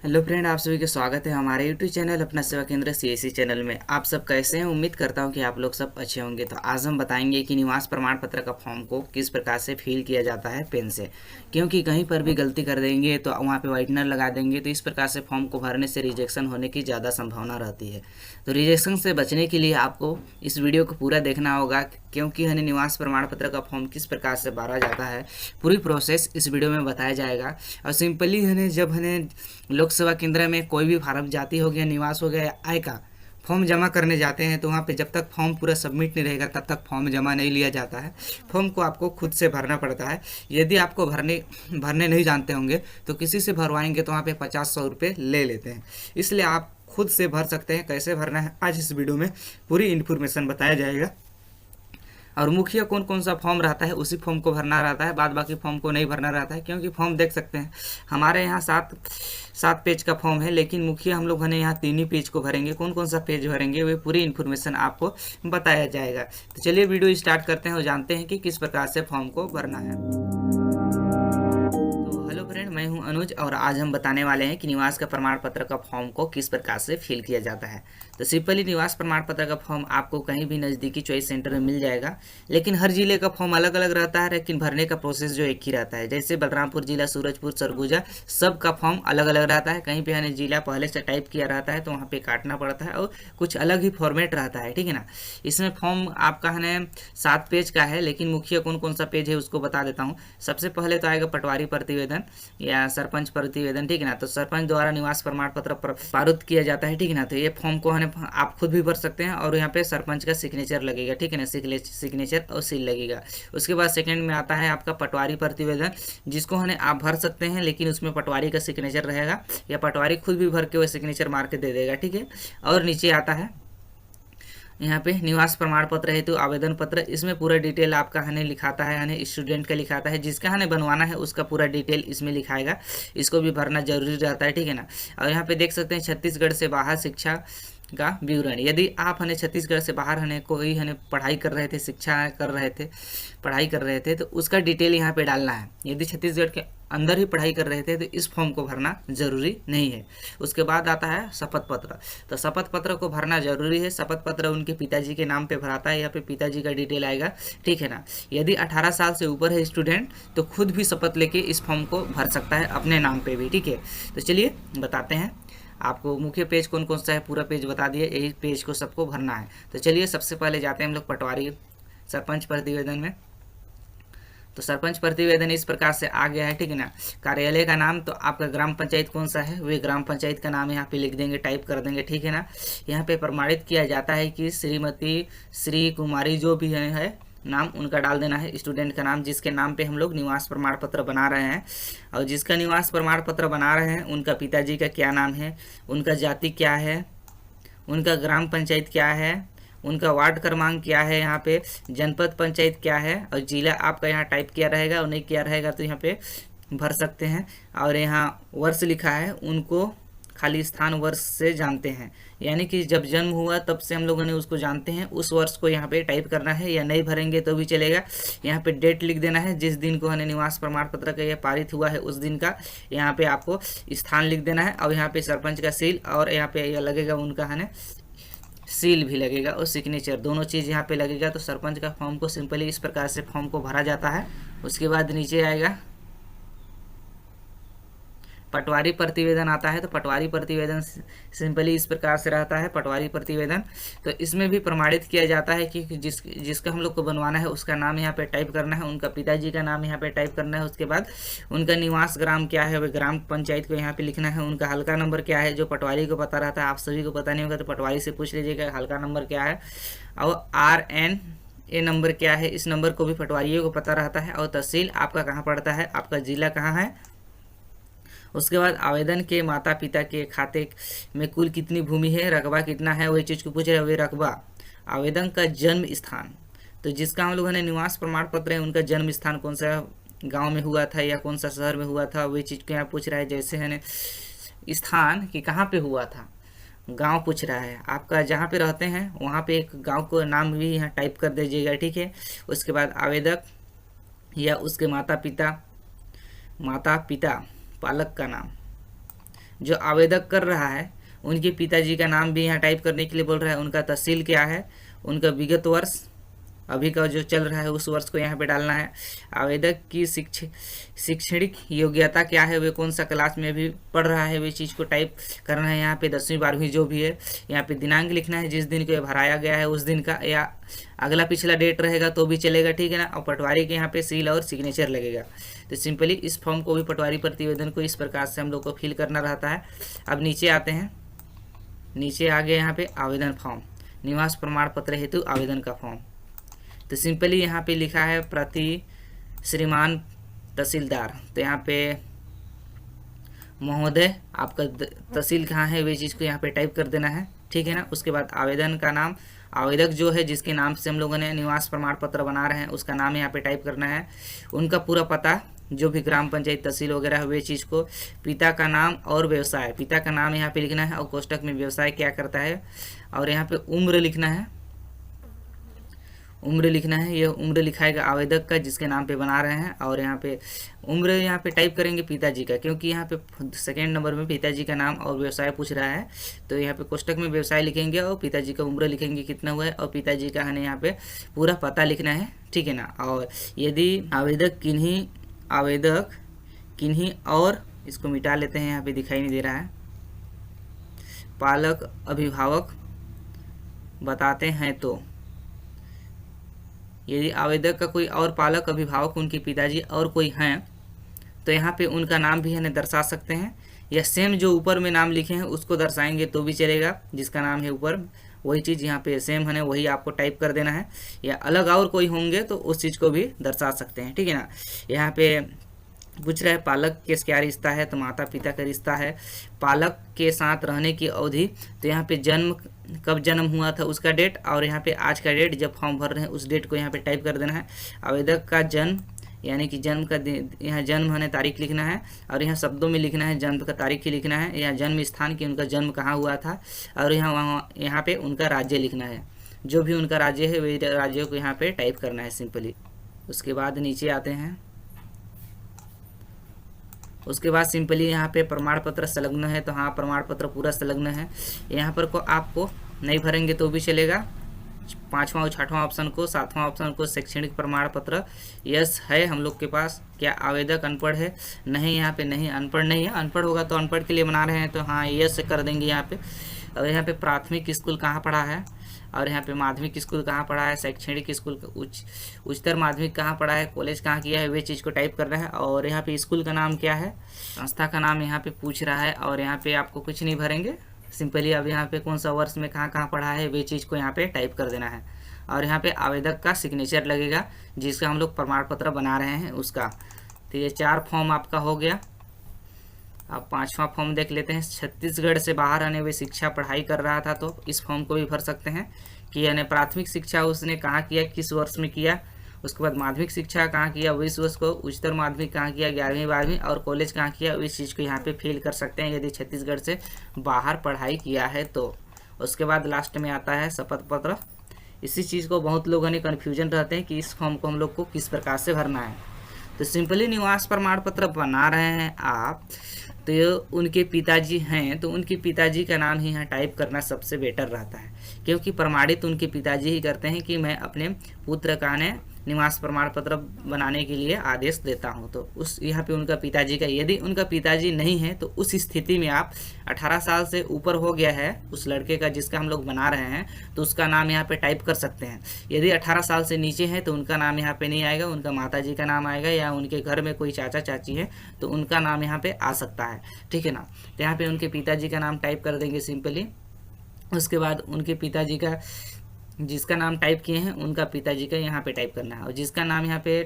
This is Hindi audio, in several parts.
हेलो फ्रेंड, आप सभी का स्वागत है हमारे यूट्यूब चैनल अपना सेवा केंद्र सीएससी चैनल में। आप सब कैसे हैं? उम्मीद करता हूं कि आप लोग सब अच्छे होंगे। तो आज हम बताएंगे कि निवास प्रमाण पत्र का फॉर्म को किस प्रकार से फिल किया जाता है पेन से, क्योंकि कहीं पर भी गलती कर देंगे तो वहां पे वाइटनर लगा देंगे तो इस प्रकार से फॉर्म को भरने से रिजेक्शन होने की ज़्यादा संभावना रहती है। तो रिजेक्शन से बचने के लिए आपको इस वीडियो को पूरा देखना होगा, क्योंकि हमें निवास प्रमाण पत्र का फॉर्म किस प्रकार से भरा जाता है पूरी प्रोसेस इस वीडियो में बताया जाएगा। और सिंपली हमें जब हमें लोक सेवा केंद्र में कोई भी फार्म जाति हो गया, निवास हो गया या आय का फॉर्म जमा करने जाते हैं तो वहाँ पे जब तक फॉर्म पूरा सबमिट नहीं रहेगा तब तक फॉर्म जमा नहीं लिया जाता है। फॉर्म को आपको खुद से भरना पड़ता है। यदि आपको भरने नहीं जानते होंगे तो किसी से भरवाएंगे तो वहाँ पे 50-100 रुपये ले लेते हैं। इसलिए आप खुद से भर सकते हैं। कैसे भरना है आज इस वीडियो में पूरी इन्फॉर्मेशन बताया जाएगा। और मुखिया कौन कौन सा फॉर्म रहता है उसी फॉर्म को भरना रहता है, बाद बाकी फॉर्म को नहीं भरना रहता है। क्योंकि फॉर्म देख सकते हैं हमारे यहाँ सात सात पेज का फॉर्म है, लेकिन मुखिया हम लोग यहाँ 3 ही पेज को भरेंगे। कौन कौन सा पेज भरेंगे वे पूरी इन्फॉर्मेशन आपको बताया जाएगा। तो चलिए वीडियो स्टार्ट करते हैं और जानते हैं कि किस प्रकार से फॉर्म को भरना है। तो हेलो फ्रेंड, मैं हूं अनुज और आज हम बताने वाले हैं कि निवास का प्रमाण पत्र का फॉर्म को किस प्रकार से फिल किया जाता है। तो सिंपली निवास प्रमाण पत्र का फॉर्म आपको कहीं भी नज़दीकी चॉइस सेंटर में मिल जाएगा, लेकिन हर जिले का फॉर्म अलग अलग रहता है, लेकिन भरने का प्रोसेस जो एक ही रहता है। जैसे बलरामपुर जिला, सूरजपुर, सरगुजा सबका फॉर्म अलग अलग रहता है। कहीं पे हमें जिला पहले से टाइप किया रहता है तो वहाँ पे काटना पड़ता है और कुछ अलग ही फॉर्मेट रहता है, ठीक है ना। इसमें फॉर्म आपका है 7 पेज का है, लेकिन मुखिया कौन कौन सा पेज है उसको बता देता हूँ। सबसे पहले तो आएगा पटवारी प्रतिवेदन या सरपंच प्रतिवेदन, ठीक है ना। तो सरपंच द्वारा निवास प्रमाण पत्र पारित किया जाता है, ठीक है ना। तो ये फॉर्म को है आप खुद भी भर सकते हैं और यहाँ पे सरपंच का सिग्नेचर लगेगा, ठीक है ना। सिग्नेचर और सील लगेगा। उसके बाद सेकंड में आता है आपका पटवारी प्रतिवेदन, जिसको है आप भर सकते हैं, लेकिन उसमें पटवारी का सिग्नेचर रहेगा या पटवारी खुद भी भर के वो सिग्नेचर मार के दे देगा, ठीक है। और नीचे आता है यहाँ पे निवास प्रमाण पत्र हेतु आवेदन पत्र। इसमें पूरा डिटेल आपका हने लिखाता है, हने स्टूडेंट का लिखाता है, जिसका हने बनवाना है उसका पूरा डिटेल इसमें लिखाएगा। इसको भी भरना जरूरी रहता है, ठीक है ना। और यहाँ पे देख सकते हैं छत्तीसगढ़ से बाहर शिक्षा का विवरण। यदि आप हने छत्तीसगढ़ से बाहर हने कोई हने पढ़ाई कर रहे थे, पढ़ाई कर रहे थे तो उसका डिटेल यहाँ पे डालना है। यदि छत्तीसगढ़ के अंदर ही पढ़ाई कर रहे थे तो इस फॉर्म को भरना जरूरी नहीं है। उसके बाद आता है शपथ पत्र। तो शपथ पत्र को भरना जरूरी है। शपथ पत्र उनके पिताजी के नाम पे भराता है, यहाँ पे पिताजी का डिटेल आएगा, ठीक है ना। यदि 18 साल से ऊपर है स्टूडेंट तो खुद भी शपथ लेके इस फॉर्म को भर सकता है अपने नाम पे भी, ठीक है। तो चलिए बताते हैं आपको मुख्य पेज कौन कौन सा है। पूरा पेज बता दिए, यही पेज को सबको भरना है। तो चलिए सबसे पहले जाते हैं हम लोग पटवारी सरपंच प्रतिवेदन में। तो सरपंच प्रतिवेदन इस प्रकार से आ गया है, ठीक है ना। कार्यालय का नाम तो आपका ग्राम पंचायत कौन सा है वे ग्राम पंचायत का नाम यहाँ पे लिख देंगे, टाइप कर देंगे, ठीक है ना। यहाँ पे प्रमाणित किया जाता है कि श्रीमती श्री कुमारी जो भी है नाम उनका डाल देना है, स्टूडेंट का नाम जिसके नाम पे हम लोग निवास प्रमाण पत्र बना रहे हैं। और जिसका निवास प्रमाण पत्र बना रहे हैं उनका पिताजी का क्या नाम है, उनका जाति क्या है, उनका ग्राम पंचायत क्या है, उनका वार्ड क्रमांक क्या है, यहाँ पे जनपद पंचायत क्या है, और जिला आपका यहाँ टाइप किया रहेगा और नहीं किया रहेगा तो यहाँ पे भर सकते हैं। और यहाँ वर्ष लिखा है, उनको खाली स्थान वर्ष से जानते हैं, यानी कि जब जन्म हुआ तब से हम लोगों ने उसको जानते हैं, उस वर्ष को यहाँ पे टाइप करना है। या नहीं भरेंगे तो भी चलेगा। यहाँ पे डेट लिख देना है, जिस दिन को हमें निवास प्रमाण पत्र का यह पारित हुआ है उस दिन का यहाँ पे आपको स्थान लिख देना है। और यहाँ पे सरपंच का सील और यहाँ पे यह लगेगा उनका है सील भी लगेगा और सिग्नेचर, दोनों चीज़ यहाँ पे लगेगा। तो सरपंच का फॉर्म को सिंपली इस प्रकार से फॉर्म को भरा जाता है। उसके बाद नीचे आएगा पटवारी प्रतिवेदन आता है। तो पटवारी प्रतिवेदन सिंपली इस प्रकार से रहता है पटवारी प्रतिवेदन। तो इसमें भी प्रमाणित किया जाता है कि जिसका हम लोग को बनवाना है उसका नाम यहाँ पे टाइप करना है, उनका पिताजी का नाम यहाँ पे टाइप करना है। उसके बाद उनका निवास ग्राम क्या है वह ग्राम पंचायत को यहाँ पे लिखना है। उनका हल्का नंबर क्या है जो पटवारी को पता रहता है, आप सभी को पता नहीं होगा तो पटवारी से पूछ लीजिएगा हल्का नंबर क्या है। और RNA नंबर क्या है, इस नंबर को भी पटवारियों को पता रहता है। और तहसील आपका कहाँ पड़ता है, आपका जिला कहाँ है। उसके बाद आवेदन के माता पिता के खाते में कुल कितनी भूमि है, रकबा कितना है, वही चीज़ को पूछ रहे हैं। वही रकबा, आवेदन का जन्म स्थान, तो जिसका हम लोगों ने निवास प्रमाण पत्र है उनका जन्म स्थान कौन सा गांव में हुआ था या कौन सा शहर में हुआ था, वही चीज़ को यहाँ पूछ रहा है। जैसे है स्थान कि कहाँ पे हुआ था, गांव पूछ रहा है। आपका जहाँ पे रहते हैं वहाँ पे एक गांव को नाम भी यहाँ टाइप कर दीजिएगा, ठीक है। उसके बाद आवेदक या उसके माता पिता पालक का नाम, जो आवेदक कर रहा है उनके पिताजी का नाम भी यहाँ टाइप करने के लिए बोल रहा है, उनका तहसील क्या है, उनका विगत वर्ष अभी का जो चल रहा है उस वर्ष को यहाँ पे डालना है। आवेदक की शैक्षणिक योग्यता क्या है, वे कौन सा क्लास में भी पढ़ रहा है, वे चीज़ को टाइप करना है। यहाँ पे 10वीं 12वीं जो भी है, यहाँ पे दिनांक लिखना है, जिस दिन को ये भराया गया है उस दिन का, या अगला पिछला डेट रहेगा तो भी चलेगा, ठीक है ना। और पटवारी के यहाँ पे सील और सिग्नेचर लगेगा। तो सिंपली इस फॉर्म को भी पटवारी प्रतिवेदन को इस प्रकार से हम लोग को फिल करना रहता है। अब नीचे आते हैं, नीचे आ गए यहाँ पे आवेदन फॉर्म, निवास प्रमाण पत्र हेतु आवेदन का फॉर्म। तो सिंपली यहाँ पे लिखा है प्रति श्रीमान तहसीलदार, तो यहाँ पे महोदय आपका तहसील कहाँ है वे चीज़ को यहाँ पे टाइप कर देना है, ठीक है ना। उसके बाद आवेदन का नाम, आवेदक जो है जिसके नाम से हम लोगों ने निवास प्रमाण पत्र बना रहे हैं उसका नाम यहाँ पे टाइप करना है। उनका पूरा पता जो भी ग्राम पंचायत तहसील वगैरह है वे चीज़ को, पिता का नाम और व्यवसाय, पिता का नाम यहाँ पे लिखना है और कोष्टक में व्यवसाय क्या करता है, और यहाँ पे उम्र लिखना है, उम्र लिखना है। यह उम्र लिखाएगा आवेदक का जिसके नाम पे बना रहे हैं, और यहाँ पे उम्र यहाँ पे टाइप करेंगे पिताजी का, क्योंकि यहाँ पे सेकेंड नंबर में पिताजी का नाम और व्यवसाय पूछ रहा है। तो यहाँ पे कोष्टक में व्यवसाय लिखेंगे और पिताजी का उम्र लिखेंगे कितना हुआ है, और पिताजी का हमें यहाँ पे पूरा पता लिखना है, ठीक है ना। और यदि आवेदक किन्हीं और, इसको मिटा लेते हैं, यहाँ पे दिखाई नहीं दे रहा है, पालक अभिभावक बताते हैं, तो यदि आवेदक का कोई और पालक अभिभावक उनके पिताजी और कोई हैं तो यहाँ पे उनका नाम भी हमें दर्शा सकते हैं, या सेम जो ऊपर में नाम लिखे हैं उसको दर्शाएंगे तो भी चलेगा, जिसका नाम है ऊपर वही चीज़ यहाँ पे सेम है वही आपको टाइप कर देना है, या अलग और कोई होंगे तो उस चीज़ को भी दर्शा सकते हैं, ठीक है ना। यहाँ पे पूछ रहा है पालक के क्या रिश्ता है, तो माता पिता का रिश्ता है। पालक के साथ रहने की अवधि, तो यहाँ पे जन्म, कब जन्म हुआ था उसका डेट, और यहाँ पे आज का डेट जब फॉर्म भर रहे हैं उस डेट को यहाँ पे टाइप कर देना है। आवेदक का जन्म यानी कि जन्म का यहाँ जन्म होने तारीख लिखना है, और यहाँ शब्दों में लिखना है, जन्म का तारीख ही लिखना है, यहाँ जन्म स्थान की उनका जन्म कहाँ हुआ था, और यहाँ पे उनका राज्य लिखना है, जो भी उनका राज्य है वही राज्यों को यहाँ पे टाइप करना है सिंपली। उसके बाद नीचे आते हैं, उसके बाद सिंपली यहाँ पे प्रमाण पत्र संलग्न है, तो हाँ प्रमाण पत्र पूरा संलग्न है। यहाँ पर को आपको नहीं भरेंगे तो भी चलेगा, 5वां और 6वां ऑप्शन को, 7वां ऑप्शन को शैक्षणिक प्रमाण पत्र यस है हम लोग के पास। क्या आवेदक अनपढ़ है, नहीं, यहाँ पे नहीं, अनपढ़ नहीं है, अनपढ़ होगा तो अनपढ़ के लिए बना रहे हैं तो हाँ यस कर देंगे यहाँ पे। और यहाँ पे प्राथमिक स्कूल कहाँ पढ़ा है, और यहाँ पे माध्यमिक स्कूल कहाँ पढ़ा है, शैक्षणिक स्कूल उच्चतर माध्यमिक कहाँ पढ़ा है, कॉलेज कहाँ किया है, वे चीज़ को टाइप करना है। और यहाँ पे स्कूल का नाम क्या है, संस्था का नाम यहाँ पे पूछ रहा है, और यहाँ पे आपको कुछ नहीं भरेंगे, सिंपली अब यहाँ पे कौन सा वर्ष में कहाँ कहाँ पढ़ा है वे चीज़ को यहाँ पे टाइप कर देना है। और यहाँ पे आवेदक का सिग्नेचर लगेगा जिसका हम लोग प्रमाण पत्र बना रहे हैं उसका। तो ये 4 फॉर्म आपका हो गया। अब 5वां फॉर्म देख लेते हैं। छत्तीसगढ़ से बाहर आने हुए शिक्षा पढ़ाई कर रहा था, तो इस फॉर्म को भी भर सकते हैं कि यानी प्राथमिक शिक्षा उसने कहाँ किया, किस वर्ष में किया, उसके बाद माध्यमिक शिक्षा कहाँ किया 20 वर्ष को, उच्चतर माध्यमिक कहाँ किया 11वीं 12वीं, और कॉलेज कहाँ किया, इस चीज़ को यहाँ पे फिल कर सकते हैं यदि छत्तीसगढ़ से बाहर पढ़ाई किया है तो। उसके बाद लास्ट में आता है शपथ पत्र। इसी चीज़ को बहुत लोगों ने कन्फ्यूजन रहते हैं कि इस फॉर्म को हम लोग को किस प्रकार से भरना है। तो सिंपली निवास प्रमाण पत्र बना रहे हैं आप, तो उनके पिताजी हैं तो उनके पिताजी का नाम ही यहाँ टाइप करना सबसे बेटर रहता है, क्योंकि प्रमाणित उनके पिताजी ही करते हैं कि मैं अपने पुत्र का ने निवास प्रमाण पत्र बनाने के लिए आदेश देता हूं। तो उस यहाँ पे उनका पिताजी का, यदि उनका पिताजी नहीं है तो उस स्थिति में आप 18 साल से ऊपर हो गया है उस लड़के का जिसका हम लोग बना रहे हैं, तो उसका नाम यहाँ पे टाइप कर सकते हैं। यदि 18 साल से नीचे है तो उनका नाम यहाँ पे नहीं आएगा, उनका माताजी का नाम आएगा, या उनके घर में कोई चाचा चाची है तो उनका नाम यहाँ पे आ सकता है, ठीक है ना। तो यहाँ पे उनके पिताजी का नाम टाइप कर देंगे सिंपली। उसके बाद उनके पिताजी का जिसका नाम टाइप किए हैं उनका पिताजी का यहाँ पे टाइप करना है, और जिसका नाम यहाँ पे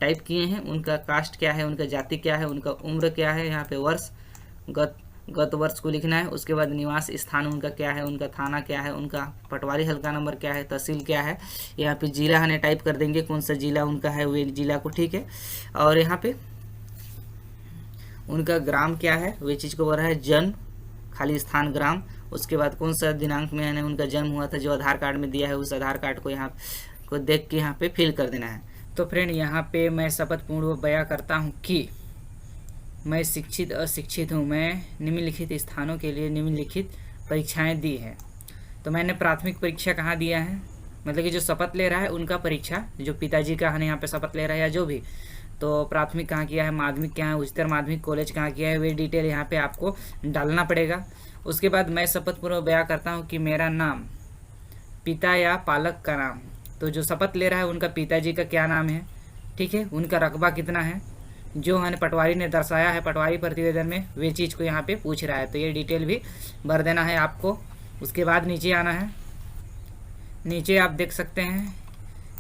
टाइप किए हैं उनका कास्ट क्या है, उनका जाति क्या है, उनका उम्र क्या है, यहाँ पे वर्ष गत वर्ष को लिखना है। उसके बाद निवास स्थान उनका क्या है, उनका थाना क्या है, उनका पटवारी हल्का नंबर क्या है, तहसील क्या है, यहाँ पे जिला हमें टाइप कर देंगे कौन सा जिला उनका है वे जिला को, ठीक है। और यहाँ पे उनका ग्राम क्या है वे चीज़ को बोल रहा है, जन्म खाली स्थान ग्राम। उसके बाद कौन सा दिनांक में यानी उनका जन्म हुआ था जो आधार कार्ड में दिया है उस आधार कार्ड को यहाँ को देख के यहाँ पे फिल कर देना है। तो फ्रेंड यहाँ पे मैं शपथ पूर्वक बयां करता हूँ कि मैं शिक्षित अशिक्षित हूँ, मैं निम्नलिखित स्थानों के लिए निम्नलिखित परीक्षाएं दी हैं। तो मैंने प्राथमिक परीक्षा कहाँ दिया है, मतलब कि जो शपथ ले रहा है उनका परीक्षा, जो पिताजी का है यहाँ पे शपथ ले रहा है या जो भी, तो प्राथमिक कहाँ किया है, माध्यमिक क्या है, उच्चतर माध्यमिक कॉलेज कहाँ किया है, वे डिटेल यहाँ पे आपको डालना पड़ेगा। उसके बाद मैं शपथ पूर्वक बयां करता हूँ कि मेरा नाम, पिता या पालक का नाम, तो जो शपथ ले रहा है उनका पिताजी का क्या नाम है, ठीक है, उनका रकबा कितना है, जो है पटवारी ने दर्शाया है पटवारी प्रतिवेदन में, वे चीज़ को यहाँ पे पूछ रहा है, तो ये डिटेल भी भर देना है आपको। उसके बाद नीचे आना है, नीचे आप देख सकते हैं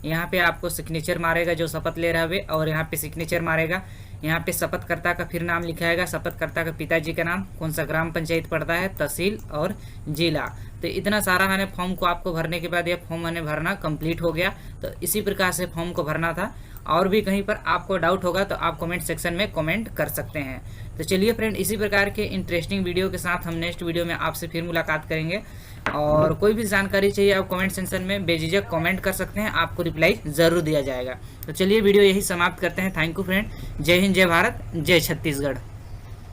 यहाँ पे आपको सिग्नेचर मारेगा जो शपथ ले रहा है वे, और यहाँ पे सिग्नेचर मारेगा। यहाँ पे शपथकर्ता का फिर नाम लिखाएगा, शपथकर्ता का पिताजी का नाम, कौन सा ग्राम पंचायत पड़ता है, तहसील और जिला। तो इतना सारा है फॉर्म को आपको भरने के बाद यह फॉर्म है भरना कंप्लीट हो गया। तो इसी प्रकार से फॉर्म को भरना था। और भी कहीं पर आपको डाउट होगा तो आप कमेंट सेक्शन में कमेंट कर सकते हैं। तो चलिए फ्रेंड, इसी प्रकार के इंटरेस्टिंग वीडियो के साथ हम नेक्स्ट वीडियो में आपसे फिर मुलाकात करेंगे। और कोई भी जानकारी चाहिए आप कमेंट सेक्शन में बेझिझक कमेंट कर सकते हैं, आपको रिप्लाई ज़रूर दिया जाएगा। तो चलिए वीडियो यही समाप्त करते हैं। Thank you friend. जय हिंद, जय भारत, जय छत्तीसगढ़।